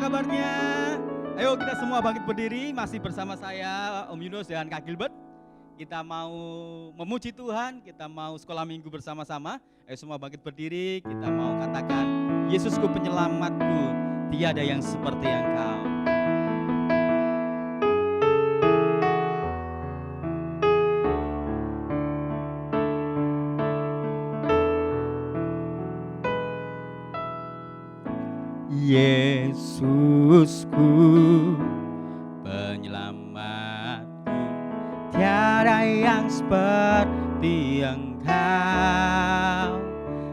kabarnya? Ayo kita semua bangkit berdiri, masih bersama saya Om Yunus dan Kak Gilbert. Kita mau memuji Tuhan, kita mau sekolah minggu bersama-sama. Ayo semua bangkit berdiri, kita mau katakan, Yesusku penyelamatku, tiada yang seperti Engkau. Yesusku penyelamatku, tiada yang seperti Engkau.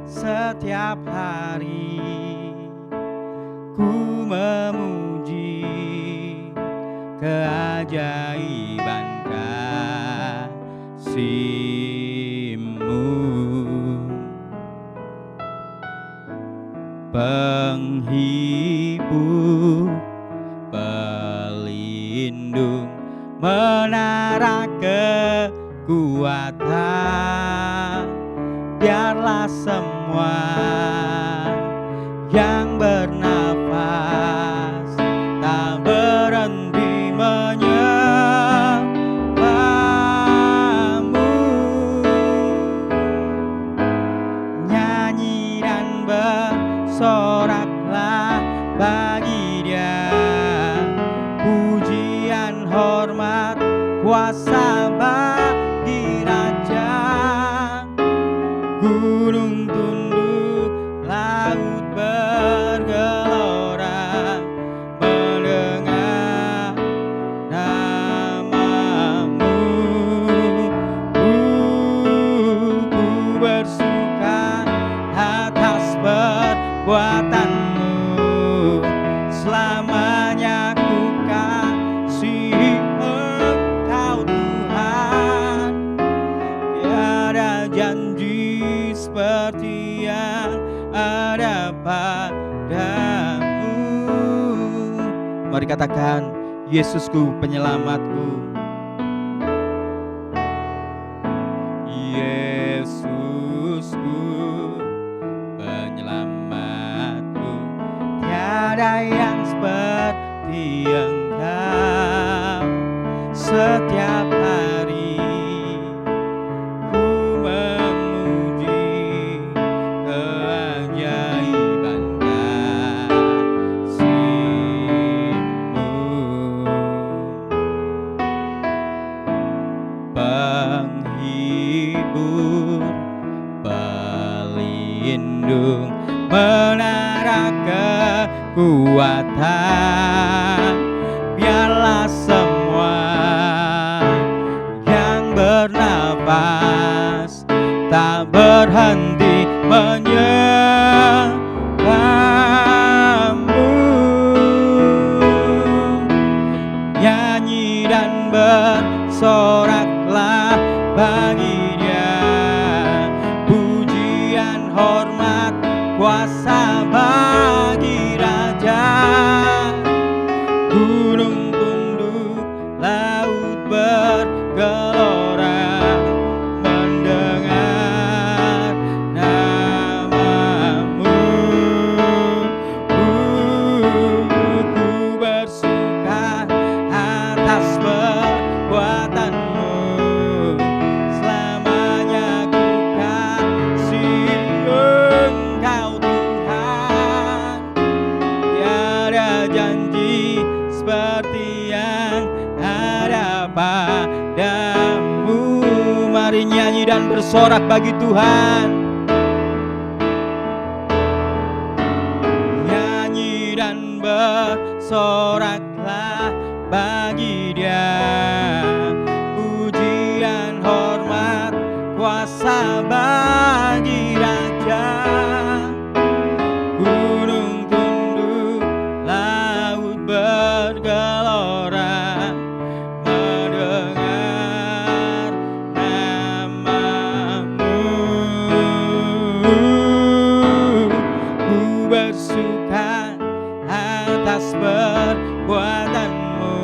Setiap hari ku memuji keajaiban kasih-Mu. Penghibur, pelindung, menara kekuatan, biarlah semua yang bernafas tak berhenti menyembah-Mu. Nyanyi dan bersoraklah bagi Dia, pujian, hormat, kuasa bagi Raja. Gunung tunduk, laut bergelora mendengar nama-Mu. Ku bersuka atas perbuatan-Mu, selamanya ku kasihi Engkau Tuhan. Tiada janji seperti yang ada padamu. Mari katakan, Yesusku penyelamatku. Yesusku penyelamatku, tiada yang seperti Engkau. Setiap hari ku memuji keajaiban kasih-Mu. Penghibur, pelindung, menara kekuatan, biarlah semua yang bernafas tak berhenti menyembah-Mu. Nyanyi dan bersoraklah bagi Dia, pujian, hormat, kuasa bagi Raja. Gunung tunduk, laut bergelora mendengar nama-Mu. Ku bersuka atas perbuatan-Mu, selamanya ku kasihi Engkau Tuhan. Tiada janji seperti yang ada padamu. Mari nyanyi dan bersorak bagi Tuhan. Nyanyi dan bersoraklah bagi Dia, pujian, hormat, kuasa bagi Raja. Gunung tunduk, laut bergelora mendengar nama-Mu. Ku bersuka atas perbuatan-Mu,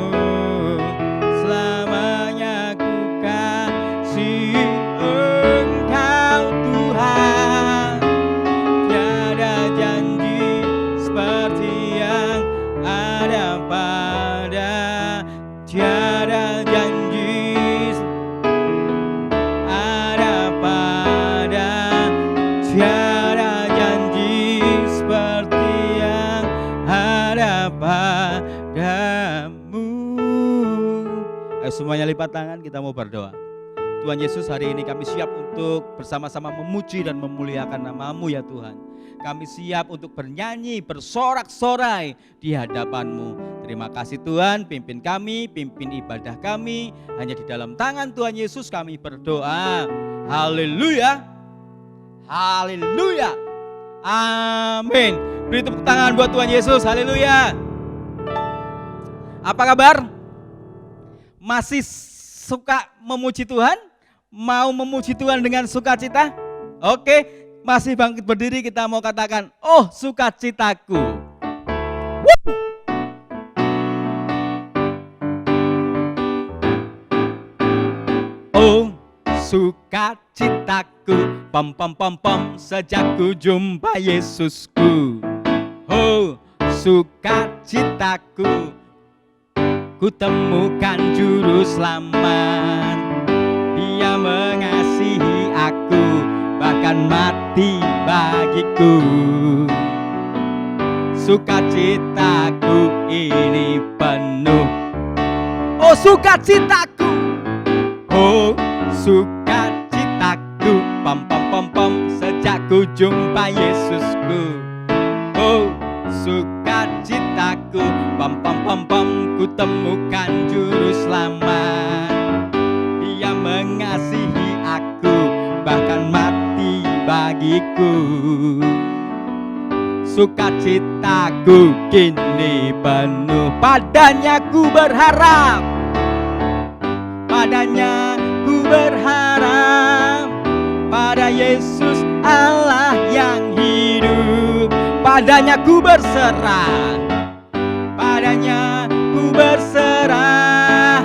Ayo semuanya lipat tangan, kita mau berdoa. Tuhan Yesus, hari ini kami siap untuk bersama-sama memuji dan memuliakan nama-Mu ya Tuhan. Kami siap untuk bernyanyi, bersorak-sorai di hadapan-Mu. Terima kasih Tuhan, pimpin kami, pimpin ibadah kami. Hanya di dalam tangan Tuhan Yesus kami berdoa. Haleluya, haleluya, amin. Beri tepuk tangan buat Tuhan Yesus, haleluya. Apa kabar? Masih suka memuji Tuhan? Mau memuji Tuhan dengan sukacita? Oke, masih bangkit berdiri, kita mau katakan, oh sukacitaku. Oh sukacitaku, pom pom pom pom, sejak ku jumpa Yesusku. Oh sukacitaku, ku temukan juru selamat. Dia mengasihi aku, bahkan mati bagiku. Sukacitaku ini penuh. Oh sukacitaku, oh sukacitaku, pom pom pom pom, sejak ku jumpa Yesusku. Oh sukacitaku, pom pom pom pom, ku temukan juru selamat. Dia mengasihi aku, bahkan mati bagiku. Sukacitaku kini penuh, padanya ku berharap, padanya ku berharap, pada Yesus Allah yang hidup. Padanya ku berserah, padanya ku berserah,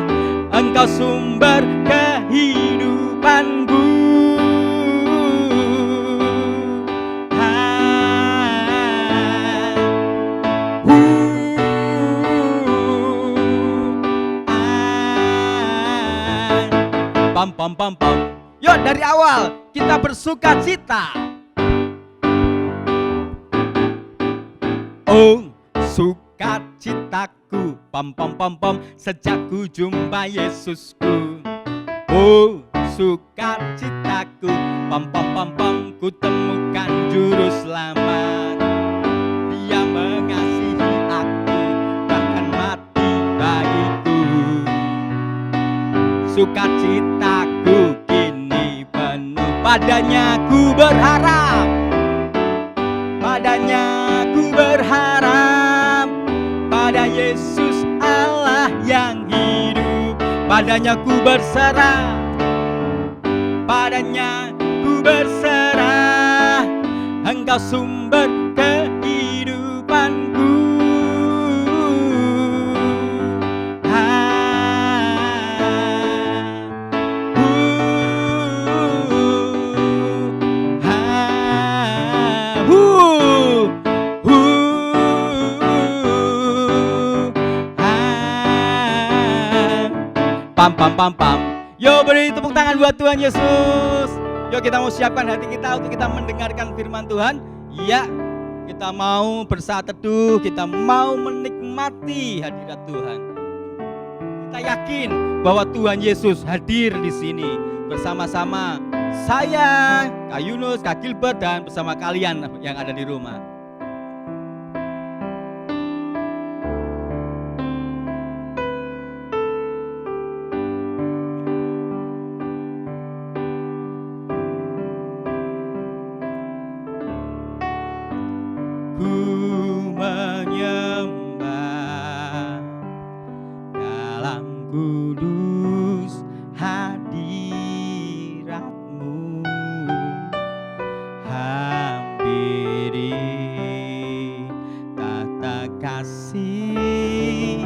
Engkau sumber kehidupanku. Pam pam pam pam. Yuk dari awal kita bersuka cita. Oh sukacitaku, pam pam pam pam, sejak ku jumpa Yesusku. Oh sukacitaku, pam pam pam pam, ku temukan juru selamat. Dia mengasihi aku, bahkan mati bagiku. Sukacitaku kini penuh, padanya ku berharap, padanya ku berharap, pada Yesus Allah yang hidup. Padanya ku berserah, padanya ku berserah, Engkau sumber kehidupanku. Pam pam pam pam. Yo beri tepuk tangan buat Tuhan Yesus. Yo kita mau siapkan hati kita untuk kita mendengarkan firman Tuhan. Ya, kita mau bersaat teduh, kita mau menikmati hadirat Tuhan. Kita yakin bahwa Tuhan Yesus hadir di sini bersama-sama saya, Kak Yunus, Kak Gilbert, dan bersama kalian yang ada di rumah. Kudus hadirat-Mu, hampiri tata kasih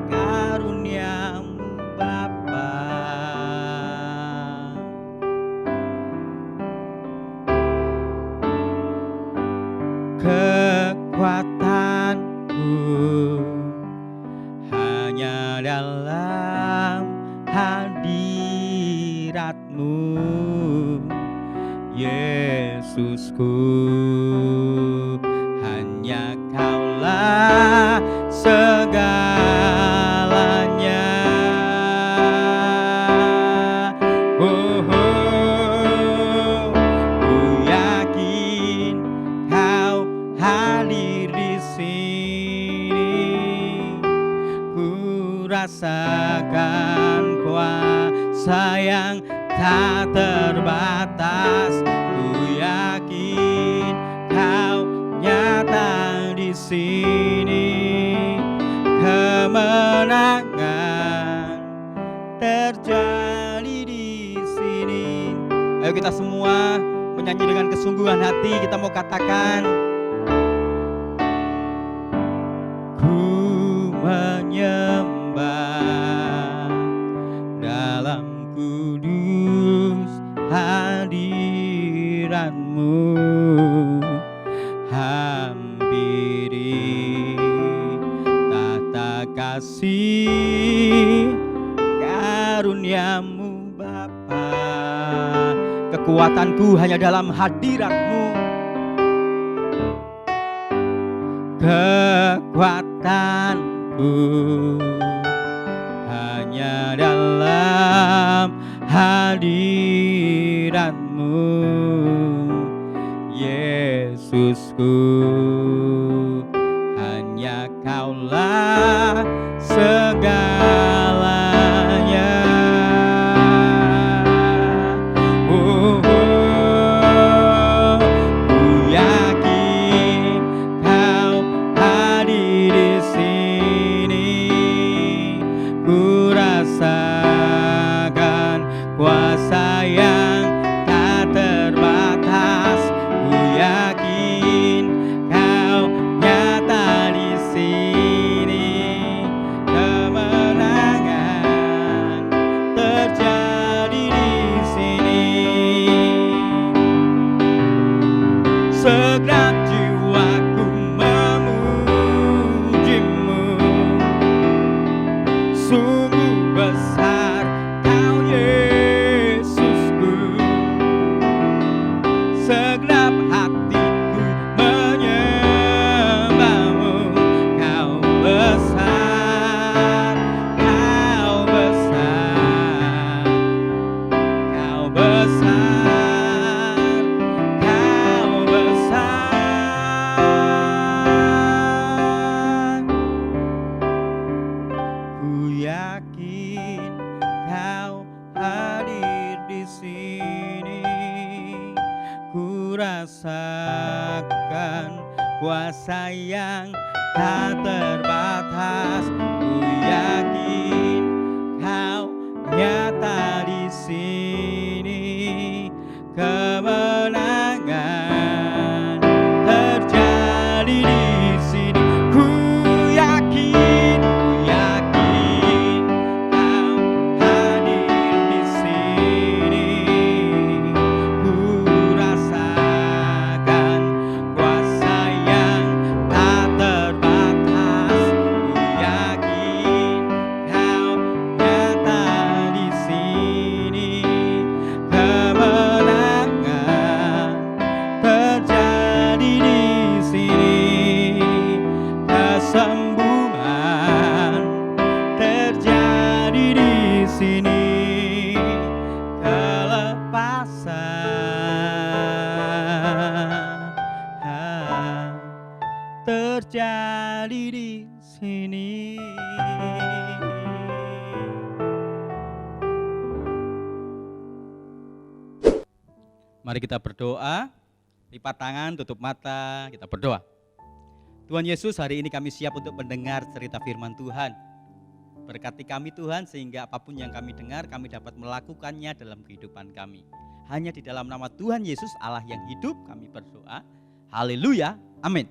karunia-Mu Bapa. Kekuatanku hanya dalam hadirat-Mu, Yesusku. Hanya Kaulah segalanya. rasakan kuasa yang tak terbatas. Ku yakin Kau nyata di sini. Kemenangan terjadi di sini. Ayo kita semua menyanyi dengan kesungguhan hati. Kita mau katakan, ku menyembah dalam kudus hadirat-Mu. Hampiri tata kasih karunia-Mu Bapa. Kekuatanku hanya dalam hadirat-Mu. Kekuatanku hanya dalam hadirat-Mu, Yesusku. Hanya Kaulah segalanya. Ku yakin Kau hadir di sini. Ku rasakan kuasa yang tak terbatas. Ku yakin Kau nyata di sini. Kemenangan terjadi di sini. Segenap jiwaku memuji-Mu. Sungguh besar Kau, Yesusku. Segenap hatiku menyembah-Mu. Kau besar, Kau besar, Kau besar, Kau besar. Ku yakin Kau hadir di sini. Ku rasakan kuasa yang tak terbatas. Ku yakin Kau nyata di sini. Kemenangan terjadi di sini. Ku yakin Kau hadir di sini. Ku rasakan kuasa yang tak terbatas. Ku yakin Kau nyata di sini. Kemenangan terjadi di sini. Kesembuhan terjadi di sini. Kelepasan terjadi di sini. Mari kita berdoa, lipat tangan, tutup mata, kita berdoa. Tuhan Yesus, hari ini kami siap untuk mendengar cerita firman Tuhan. Berkati kami Tuhan, sehingga apapun yang kami dengar, kami dapat melakukannya dalam kehidupan kami. Hanya di dalam nama Tuhan Yesus, Allah yang hidup, kami berdoa. Haleluya, amin.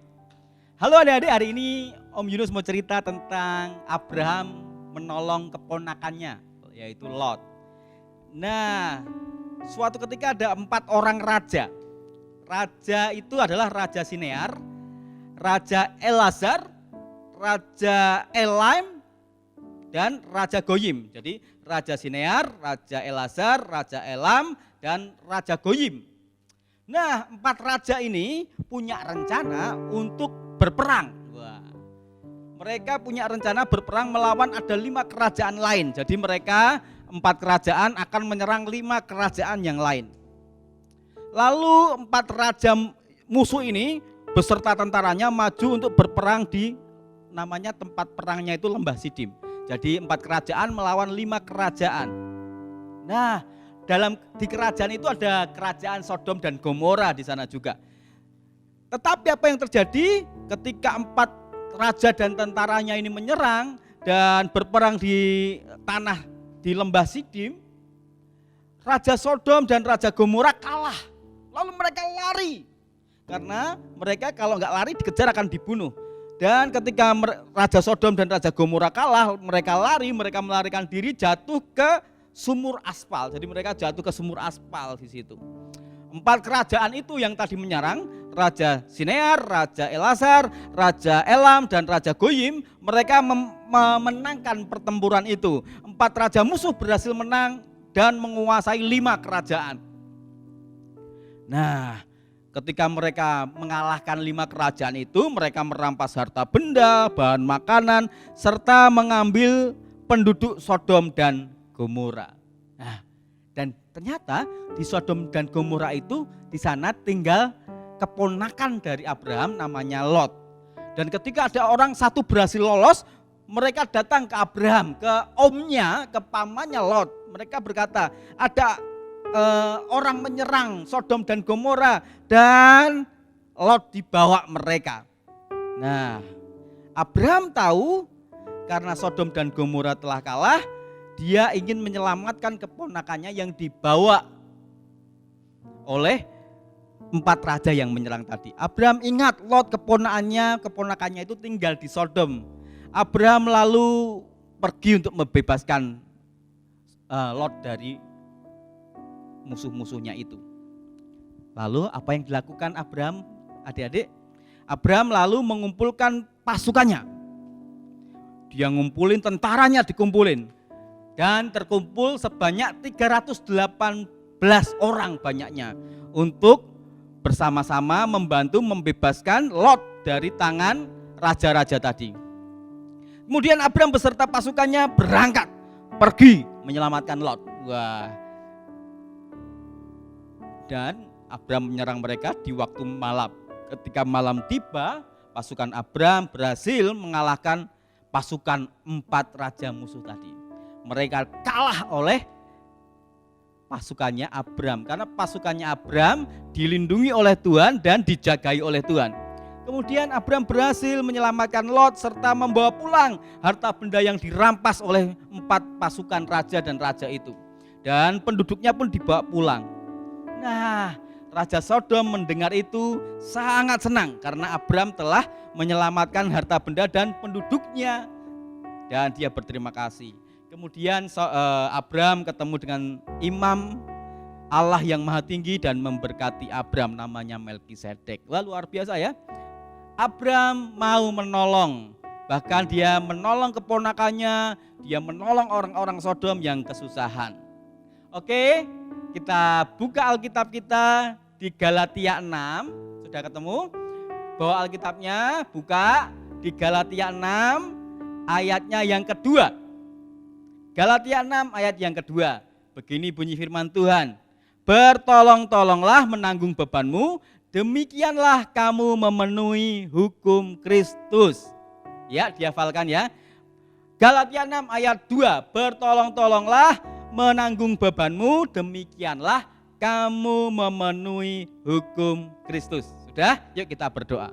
Halo adik-adik, hari ini Om Yunus mau cerita tentang Abraham menolong keponakannya, yaitu Lot. Nah, suatu ketika ada 4 orang raja. Raja itu adalah Raja Sinear, Raja Elazar, Raja Elaim, dan Raja Goyim. Jadi Raja Sinear, Raja Elazar, Raja Elam, dan Raja Goyim. Nah, 4 raja ini punya rencana untuk berperang. Wah. Mereka punya rencana berperang melawan ada 5 kerajaan lain. Jadi mereka 4 kerajaan akan menyerang 5 kerajaan yang lain. Lalu 4 raja musuh ini beserta tentaranya maju untuk berperang di namanya tempat perangnya itu Lembah Sidim. Jadi 4 kerajaan melawan 5 kerajaan. Nah, di kerajaan itu ada kerajaan Sodom dan Gomora di sana juga. Tetapi apa yang terjadi ketika 4 raja dan tentaranya ini menyerang dan berperang di tanah di lembah Sidim, Raja Sodom dan Raja Gomora kalah. Lalu mereka lari. Karena mereka kalau nggak lari dikejar akan dibunuh. Dan ketika Raja Sodom dan Raja Gomora kalah, mereka lari, mereka melarikan diri jatuh ke sumur aspal. Jadi mereka jatuh ke sumur aspal di situ. 4 kerajaan itu yang tadi menyerang, Raja Sinear, Raja Elasar, Raja Elam, dan Raja Goyim, mereka memenangkan pertempuran itu. 4 raja musuh berhasil menang dan menguasai 5 kerajaan. Nah, ketika mereka mengalahkan 5 kerajaan itu, mereka merampas harta benda, bahan makanan, serta mengambil penduduk Sodom dan Gomora. Nah, dan ternyata di Sodom dan Gomora itu di sana tinggal keponakan dari Abraham namanya Lot. Dan ketika ada orang satu berhasil lolos, mereka datang ke Abraham, ke omnya, ke pamannya Lot. Mereka berkata, ada orang menyerang Sodom dan Gomora dan Lot dibawa mereka. Nah, Abraham tahu karena Sodom dan Gomora telah kalah, dia ingin menyelamatkan keponakannya yang dibawa oleh 4 raja yang menyerang tadi. Abraham ingat Lot keponakannya itu tinggal di Sodom. Abraham lalu pergi untuk membebaskan Lot dari musuh-musuhnya itu. Lalu apa yang dilakukan Abraham, adik-adik? Abraham lalu mengumpulkan pasukannya. Dia ngumpulin tentaranya, dikumpulin. Dan terkumpul sebanyak 318 orang banyaknya untuk bersama-sama membantu membebaskan Lot dari tangan raja-raja tadi. Kemudian Abraham beserta pasukannya berangkat pergi menyelamatkan Lot. Wah. Dan Abraham menyerang mereka di waktu malam. Ketika malam tiba, pasukan Abraham berhasil mengalahkan pasukan 4 raja musuh tadi. Mereka kalah oleh pasukannya Abraham. Karena pasukannya Abraham dilindungi oleh Tuhan dan dijagai oleh Tuhan. Kemudian Abraham berhasil menyelamatkan Lot serta membawa pulang harta benda yang dirampas oleh 4 pasukan raja dan raja itu. Dan penduduknya pun dibawa pulang. Nah, Raja Sodom mendengar itu sangat senang karena Abraham telah menyelamatkan harta benda dan penduduknya. Dan dia berterima kasih. Kemudian Abraham ketemu dengan imam Allah yang maha tinggi dan memberkati Abraham, namanya Melkisedek. Wah, luar biasa ya. Abraham mau menolong, bahkan dia menolong keponakannya, dia menolong orang-orang Sodom yang kesusahan. Oke, kita buka Alkitab kita di Galatia 6. Sudah ketemu? Bawa Alkitabnya, buka di Galatia 6 ayatnya yang kedua. Galatia 6 ayat yang kedua. Begini bunyi firman Tuhan. Bertolong-tolonglah menanggung bebanmu, demikianlah kamu memenuhi hukum Kristus. Ya, dihafalkan ya. Galatia 6 ayat 2. Bertolong-tolonglah menanggung bebanmu, demikianlah kamu memenuhi hukum Kristus. Sudah? Yuk kita berdoa.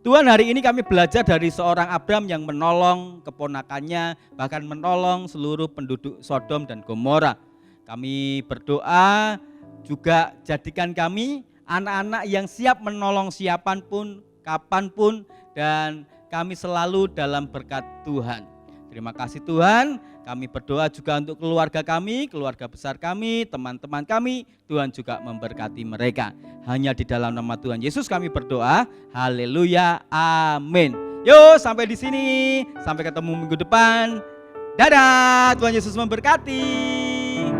Tuhan, hari ini kami belajar dari seorang Abraham yang menolong keponakannya, bahkan menolong seluruh penduduk Sodom dan Gomora. Kami berdoa juga jadikan kami anak-anak yang siap menolong siapapun, kapanpun, dan kami selalu dalam berkat Tuhan. Terima kasih Tuhan, kami berdoa juga untuk keluarga kami, keluarga besar kami, teman-teman kami, Tuhan juga memberkati mereka. Hanya di dalam nama Tuhan Yesus kami berdoa, haleluya, amin. Yuk sampai di sini, sampai ketemu minggu depan. Dadah, Tuhan Yesus memberkati.